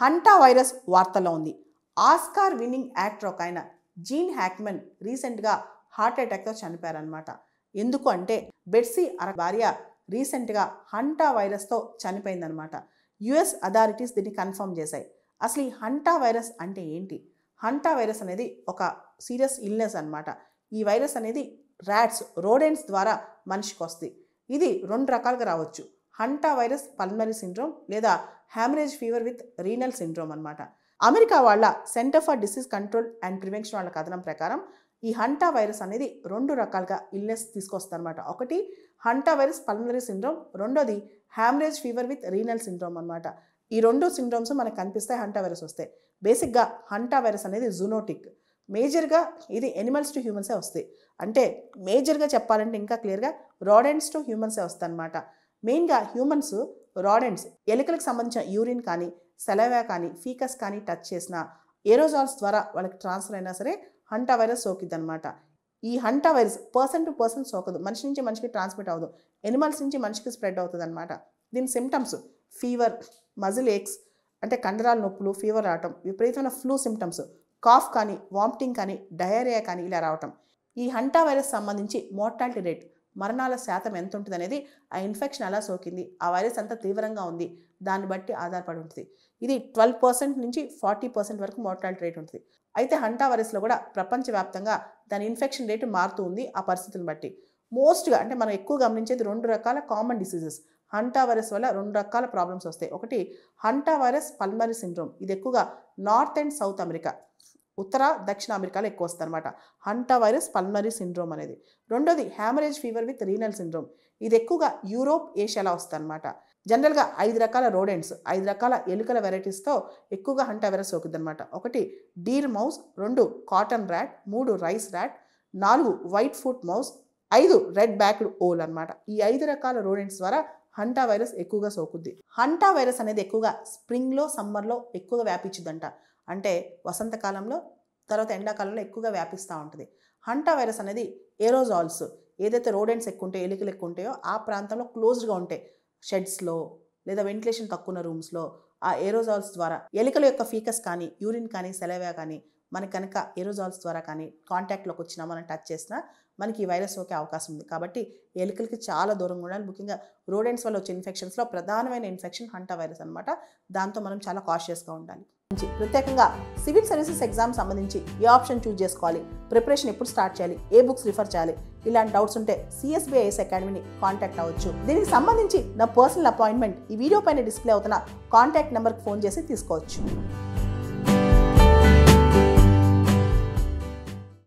Hanta virus వార్తల్లో ఉంది. Oscar winning actor ఒక ఆయన జీన్ హ్యాక్మన్ రీసెంట్గా హార్ట్ అటాక్తో చనిపోయారనమాట. ఎందుకు అంటే బెట్సీ భార్య రీసెంట్గా హంటా వైరస్తో చనిపోయిందనమాట. యుఎస్ అథారిటీస్ దీన్ని కన్ఫర్మ్ చేశాయి. అసలు ఈ హంటా వైరస్ అంటే ఏంటి? హంటా వైరస్ అనేది ఒక సీరియస్ ఇల్నెస్ అనమాట. ఈ వైరస్ అనేది రోడెంట్స్ ద్వారా మనిషికి వస్తుంది. ఇది 2 రకాలుగా రావచ్చు. హంటా వైరస్ పల్మనరీ సిండ్రోమ్ లేదా haemorrhage fever with renal syndrome అనమాట. అమెరికా వాళ్ళ centre for disease control and prevention వాళ్ళ కథనం ప్రకారం ఈ హంటా వైరస్ అనేది 2 రకాలుగా ఇల్నెస్ తీసుకొస్తుంది అనమాట. ఒకటి హంటా వైరస్ పల్మనరీ సిండ్రోమ్, రెండోది haemorrhage fever with renal syndrome అనమాట. ఈ 2 సిండ్రోమ్స్ మనకు కనిపిస్తాయి హంటా వైరస్ వస్తే. బేసిక్గా హంటా వైరస్ అనేది జూనోటిక్. మేజర్గా ఇది ఎనిమల్స్ టు హ్యూమన్సే వస్తాయి. అంటే మేజర్గా చెప్పాలంటే ఇంకా క్లియర్గా రాడెంట్స్ టు హ్యూమన్సే వస్తాయి అనమాట. మెయిన్గా హ్యూమన్స్ రాడెంట్స్ ఎలుకలకు సంబంధించిన యూరిన్ కానీ సెలవా కానీ ఫీకస్ కానీ టచ్ చేసిన ఏరోజాల్స్ ద్వారా వాళ్ళకి ట్రాన్స్ఫర్ అయినా సరే హంటా వైరస్ సోకిద్ది అనమాట. ఈ hanta virus person to person సోకదు, మనిషి నుంచి మనిషికి ట్రాన్స్మిట్ అవ్వదు, ఎనిమల్స్ నుంచి మనిషికి స్ప్రెడ్ అవుతుంది అనమాట. దీని సిమ్టమ్స్ ఫీవర్, మజిల్ ఏక్స్ అంటే కండరాల నొప్పులు, ఫీవర్ రావటం, విపరీతమైన ఫ్లూ సిమ్టమ్స్, కాఫ్ కానీ వామిటింగ్ కానీ డయేరియా కానీ ఇలా రావటం. ఈ హంటా వైరస్ సంబంధించి మోర్టాలిటీ రేట్ మరణాల శాతం ఎంత ఉంటుంది అనేది ఆ ఇన్ఫెక్షన్ ఎలా సోకింది, ఆ వైరస్ ఎంత తీవ్రంగా ఉంది దాన్ని బట్టి ఆధారపడి ఉంటుంది. ఇది 12% నుంచి 40% వరకు మోర్టాలిటీ రేట్ ఉంటుంది. అయితే హంటా వైరస్లో కూడా ప్రపంచవ్యాప్తంగా దాని ఇన్ఫెక్షన్ రేటు మారుతూ ఉంది ఆ పరిస్థితులను బట్టి. మోస్ట్గా అంటే మనం ఎక్కువ గమనించేది 2 రకాల కామన్ డిసీజెస్. హంటా వైరస్ వల్ల 2 రకాల ప్రాబ్లమ్స్ వస్తాయి. ఒకటి హంటా వైరస్ పల్మనరీ సిండ్రోమ్, ఇది ఎక్కువగా నార్త్ అండ్ సౌత్ అమెరికా, ఉత్తర దక్షిణ అమెరికాలో ఎక్కువ వస్తుంది అనమాట హంటా వైరస్ పల్మనరీ సిండ్రోమ్ అనేది. రెండోది haemorrhage fever with renal syndrome, ఇది ఎక్కువగా యూరోప్, ఏషియాలో వస్తుంది అనమాట. జనరల్గా 5 రకాల రోడెంట్స్, 5 రకాల ఎలుకల వెరైటీస్తో ఎక్కువగా హంటా వైరస్ సోకుద్ది అనమాట. 1 deer mouse, 2 cotton rat, 3 rice rat, 4 white foot mouse, 5 red backed vole అనమాట. ఈ 5 రకాల రోడెంట్స్ ద్వారా హంటా వైరస్ ఎక్కువగా సోకుద్ది. హంటా వైరస్ అనేది ఎక్కువగా స్ప్రింగ్లో, సమ్మర్లో ఎక్కువగా వ్యాపించుద్దంట. అంటే వసంతకాలంలో తర్వాత ఎండాకాలంలో ఎక్కువగా వ్యాపిస్తూ ఉంటుంది. హంటా వైరస్ అనేది ఏరోజాల్స్, ఏదైతే రోడెంట్స్ ఎక్కువ ఉంటాయో, ఎలుకలు ఎక్కువ ఉంటాయో ఆ ప్రాంతంలో క్లోజ్డ్గా ఉంటాయి, షెడ్స్లో లేదా వెంటిలేషన్ తక్కువ ఉన్న రూమ్స్లో ఆ ఏరోజాల్స్ ద్వారా ఎలుకల యొక్క ఫీకస్ కానీ యూరిన్ కానీ సెలవా కానీ మనకి కనుక ఏరోజాల్స్ ద్వారా కానీ కాంటాక్ట్లోకి వచ్చినా మనం టచ్ చేసినా మనకి ఈ వైరస్ సోకే అవకాశం ఉంది. కాబట్టి ఎలుకలకి చాలా దూరంగా ఉండాలి. ముఖ్యంగా రోడెంట్స్ వల్ల వచ్చే ఇన్ఫెక్షన్స్లో ప్రధానమైన ఇన్ఫెక్షన్ హంటా వైరస్ అనమాట. దాంతో మనం చాలా కాషియస్గా ఉండాలి. ప్రత్యేకంగా సివిల్ సర్వీసెస్ ఎగ్జామ్ సంబంధించి ఏ ఆప్షన్ చూస్ చేసుకోవాలి, ప్రిపరేషన్ ఎప్పుడు స్టార్ట్ చేయాలి, ఏ బుక్స్ రిఫర్ చేయాలి, ఇలాంటి డౌట్స్ ఉంటే CSBIS అకాడమీని కాంటాక్ట్ అవ్వచ్చు. దీనికి సంబంధించి నా పర్సనల్ అపాయింట్మెంట్ ఈ వీడియో పైన డిస్ప్లే అవుతున్న కాంటాక్ట్ నెంబర్కి ఫోన్ చేసి తీసుకోవచ్చు.